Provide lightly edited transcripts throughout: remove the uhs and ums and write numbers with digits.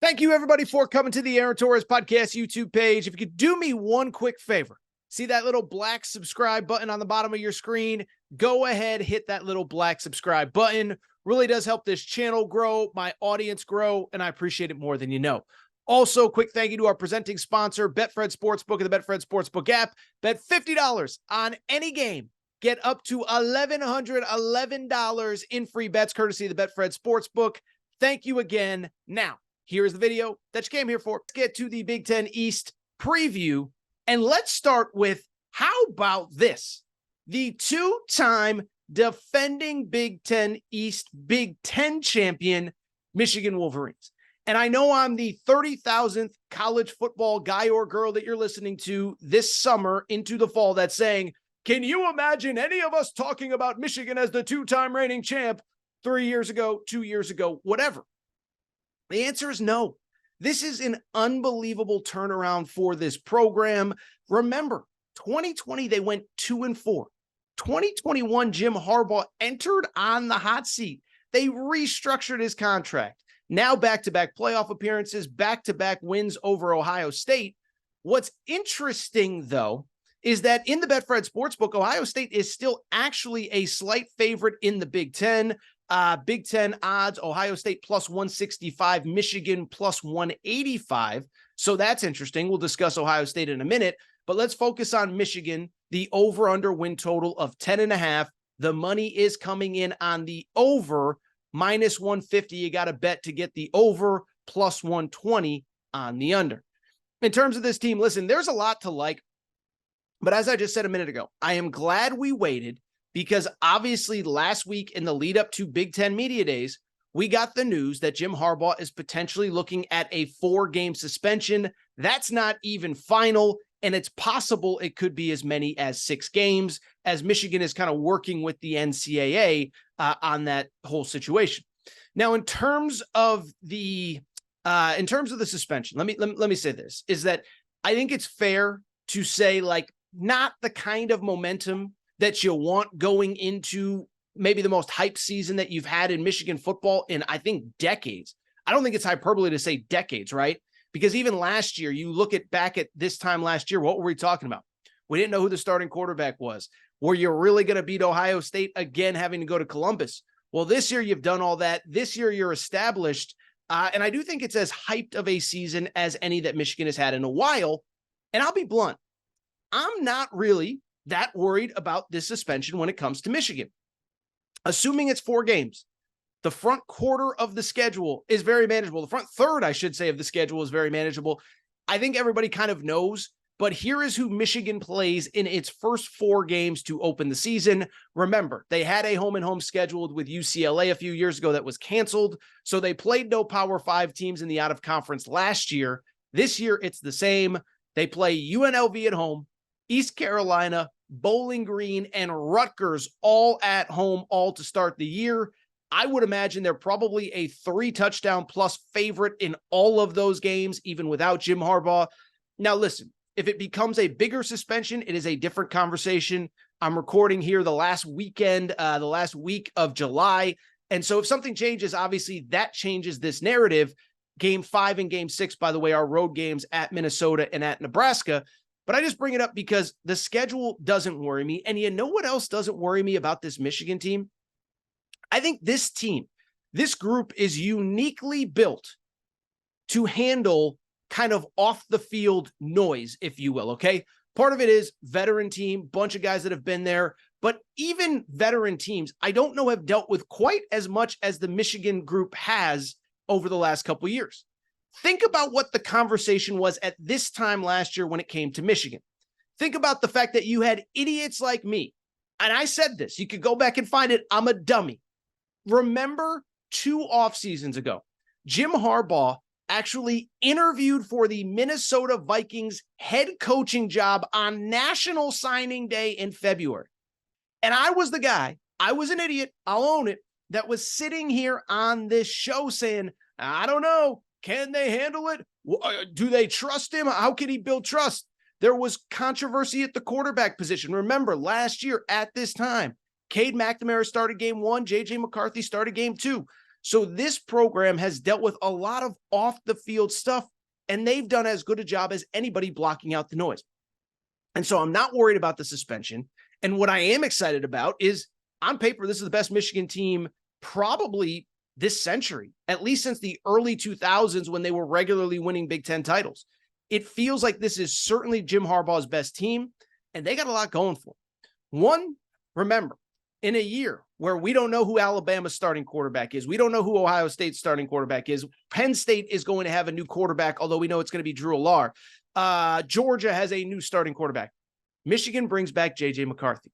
Thank you, everybody, for coming to the Aaron Torres Podcast YouTube page. If you could do me one quick favor, see that little black subscribe button on the bottom of your screen? Go ahead, hit that little black subscribe button. Really does help this channel grow, my audience grow, and I appreciate it more than you know. Also, quick thank you to our presenting sponsor, Betfred Sportsbook and the Betfred Sportsbook app. Bet $50 on any game. Get up to $1,111 in free bets courtesy of the Betfred Sportsbook. Thank you again. Now, here's the video that you came here for. Let's get to the Big Ten East preview, and let's start with, how about this? The two-time defending Big Ten East Big Ten champion, Michigan Wolverines. And I know I'm the 30,000th college football guy or girl that you're listening to this summer into the fall that's saying, can you imagine any of us talking about Michigan as the two-time reigning champ 3 years ago, 2 years ago, whatever? The answer is no. This is an unbelievable turnaround for this program. Remember, 2020, they went 2-4. 2021, Jim Harbaugh entered on the hot seat. They restructured his contract. Now back-to-back playoff appearances, back-to-back wins over Ohio State. What's interesting, though, is that in the Betfred Sportsbook, Ohio State is still actually a slight favorite in the Big Ten. Big Ten odds, Ohio State plus 165, Michigan plus 185. So that's interesting. We'll discuss Ohio State in a minute, but let's focus on Michigan, the over-under win total of 10.5. The money is coming in on the over, minus 150. You got to bet to get the over, plus 120 on the under. In terms of this team, listen, there's a lot to like, but as I just said a minute ago, I am glad we waited, because obviously last week in the lead up to Big Ten Media Days, we got the news that Jim Harbaugh is potentially looking at a 4-game suspension. That's not even final, and it's possible it could be as many as 6 games, as Michigan is kind of working with the NCAA on that whole situation. Now, in terms of the suspension, let me say this, is that I think it's fair to say, like, not the kind of momentum that you want going into maybe the most hype season that you've had in Michigan football in, I think, decades. I don't think it's hyperbole to say decades, right? Because even last year, you look back at this time last year, what were we talking about? We didn't know who the starting quarterback was. Were you really going to beat Ohio State again, having to go to Columbus? Well, this year you've done all that. This year you're established. And I do think it's as hyped of a season as any that Michigan has had in a while. And I'll be blunt, I'm not really that worried about this suspension when it comes to Michigan. Assuming it's 4 games, the front quarter of the schedule is very manageable. The front third, I should say, of the schedule is very manageable. I think everybody kind of knows, but here is who Michigan plays in its first 4 games to open the season. Remember, they had a home-and-home scheduled with UCLA a few years ago that was canceled, so they played no Power 5 teams in the out-of-conference last year. This year, it's the same. They play UNLV at home, East Carolina, Bowling Green, and Rutgers all at home, all to start the year. I would imagine they're probably a 3-touchdown plus favorite in all of those games, even without Jim Harbaugh. Now, listen, if it becomes a bigger suspension, it is a different conversation. I'm recording here the last weekend, the last week of July. And so if something changes, obviously that changes this narrative. Game 5 and Game 6, by the way, are road games at Minnesota and at Nebraska. But I just bring it up because the schedule doesn't worry me. And you know what else doesn't worry me about this Michigan team? I think this team, this group is uniquely built to handle kind of off the field noise, if you will, okay? Part of it is veteran team, bunch of guys that have been there, but even veteran teams, I don't know, have dealt with quite as much as the Michigan group has over the last couple of years. Think about what the conversation was at this time last year when it came to Michigan. Think about the fact that you had idiots like me. And I said this, you could go back and find it. I'm a dummy. Remember 2 off seasons ago, Jim Harbaugh actually interviewed for the Minnesota Vikings head coaching job on National Signing Day in February. And I was the guy, I was an idiot, I'll own it, that was sitting here on this show saying, I don't know, can they handle it? Do they trust him? How can he build trust? There was controversy at the quarterback position. Remember, last year at this time, Cade McNamara started game 1, J.J. McCarthy started game 2. So this program has dealt with a lot of off the field stuff, and they've done as good a job as anybody blocking out the noise. And so I'm not worried about the suspension. And what I am excited about is, on paper, this is the best Michigan team probably this century, at least since the early 2000s when they were regularly winning Big Ten titles. It feels like this is certainly Jim Harbaugh's best team, and they got a lot going for them. One, remember, in a year where we don't know who Alabama's starting quarterback is, we don't know who Ohio State's starting quarterback is, Penn State is going to have a new quarterback, although we know it's going to be Drew Allar. Georgia has a new starting quarterback. Michigan brings back J.J. McCarthy.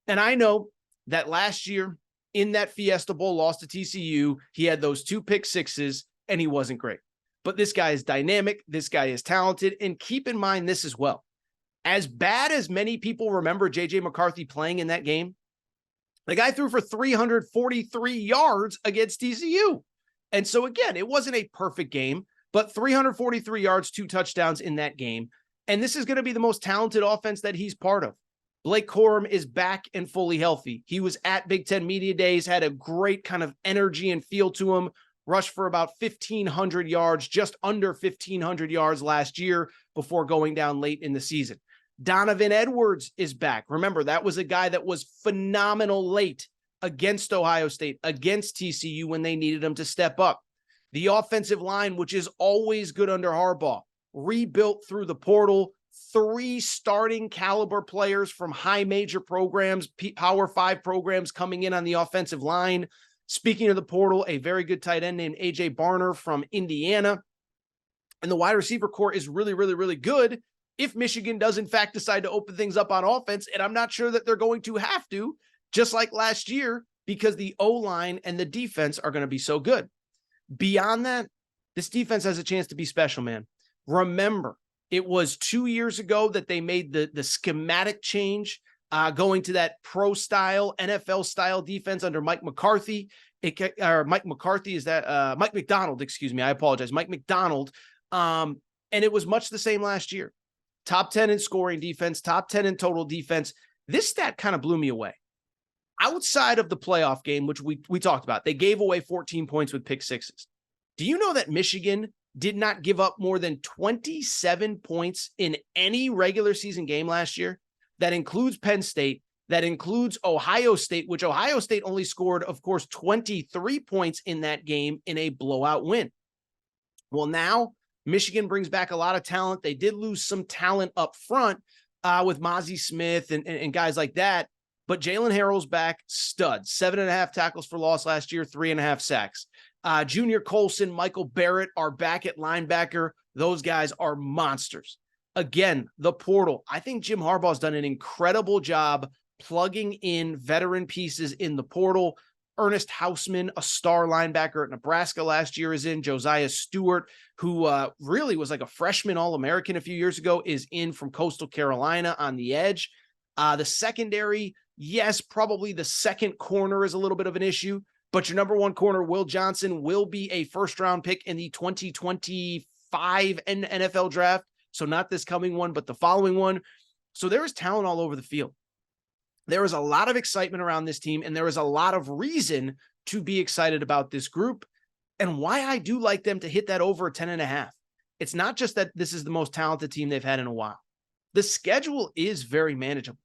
And I know that last year in that Fiesta Bowl loss to TCU, he had those 2 pick sixes and he wasn't great. But this guy is dynamic. This guy is talented. And keep in mind this as well. As bad as many people remember J.J. McCarthy playing in that game, the guy threw for 343 yards against TCU. And so again, it wasn't a perfect game, but 343 yards, 2 touchdowns in that game. And this is going to be the most talented offense that he's part of. Blake Corum is back and fully healthy. He was at Big Ten Media Days, had a great kind of energy and feel to him, rushed for about 1,500 yards, just under 1,500 yards last year before going down late in the season. Donovan Edwards is back. Remember, that was a guy that was phenomenal late against Ohio State, against TCU when they needed him to step up. The offensive line, which is always good under Harbaugh, rebuilt through the portal. 3 starting caliber players from high major programs, Power 5 programs coming in on the offensive line. Speaking of the portal, a very good tight end named A.J. Barner from Indiana. And the wide receiver core is really, really, really good if Michigan does in fact decide to open things up on offense. And I'm not sure that they're going to have to, just like last year, because the O-line and the defense are going to be so good. Beyond that, this defense has a chance to be special, man. Remember, it was 2 years ago that they made the schematic change, going to that pro-style, NFL-style defense under Mike McCarthy. Mike Macdonald, excuse me. I apologize. Mike Macdonald. And it was much the same last year. Top 10 in scoring defense, top 10 in total defense. This stat kind of blew me away. Outside of the playoff game, which we talked about, they gave away 14 points with pick sixes. Do you know that Michigan did not give up more than 27 points in any regular season game last year? That includes Penn State. That includes Ohio State, which Ohio State only scored, of course, 23 points in that game in a blowout win. Well, now Michigan brings back a lot of talent. They did lose some talent up front with Mozzie Smith and guys like that. But Jalen Harrell's back, stud. 7.5 tackles for loss last year, 3.5 sacks. Junior Colson, Michael Barrett are back at linebacker. Those guys are monsters. Again, the portal. I think Jim Harbaugh's done an incredible job plugging in veteran pieces in the portal. Ernest Hausman, a star linebacker at Nebraska last year, is in. Josiah Stewart, who really was like a freshman All-American a few years ago, is in from Coastal Carolina on the edge. The secondary, yes, probably the second corner is a little bit of an issue, but your number 1 corner, Will Johnson, will be a first-round pick in the 2025 NFL draft. So not this coming one, but the following one. So there is talent all over the field. There is a lot of excitement around this team, and there is a lot of reason to be excited about this group and why I do like them to hit that over 10.5. It's not just that this is the most talented team they've had in a while. The schedule is very manageable.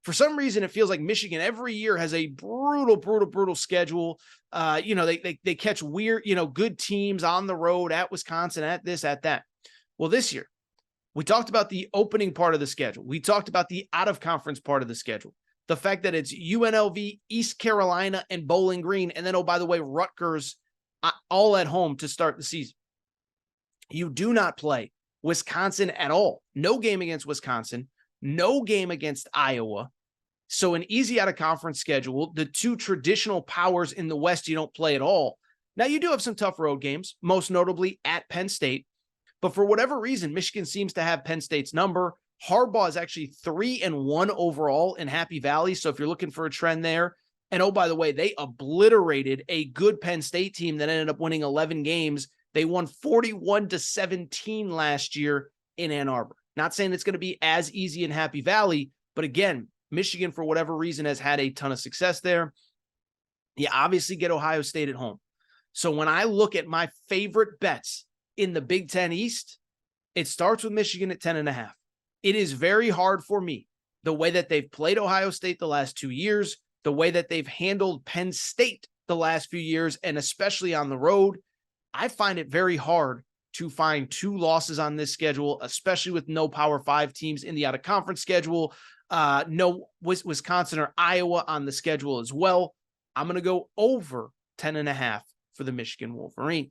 For some reason, it feels like Michigan every year has a brutal schedule. They catch weird, good teams on the road at Wisconsin, at this, at that. Well, this year, we talked about the opening part of the schedule. We talked about the out-of-conference part of the schedule. The fact that it's UNLV, East Carolina, and Bowling Green. And then, oh, by the way, Rutgers all at home to start the season. You do not play Wisconsin at all. No game against Wisconsin. No game against Iowa. So an easy out-of-conference schedule. The 2 traditional powers in the West you don't play at all. Now, you do have some tough road games, most notably at Penn State. But for whatever reason, Michigan seems to have Penn State's number. Harbaugh is actually 3-1 overall in Happy Valley. So if you're looking for a trend there, and oh, by the way, they obliterated a good Penn State team that ended up winning 11 games. They won 41-17 last year in Ann Arbor. Not saying it's going to be as easy in Happy Valley, but again, Michigan, for whatever reason, has had a ton of success there. You obviously get Ohio State at home. So when I look at my favorite bets in the Big Ten East, it starts with Michigan at 10.5. It is very hard for me, the way that they've played Ohio State the last 2 years, the way that they've handled Penn State the last few years, and especially on the road. I find it very hard to find 2 losses on this schedule, especially with no Power 5 teams in the out-of-conference schedule, no Wisconsin or Iowa on the schedule as well. I'm going to go over 10.5 for the Michigan Wolverines.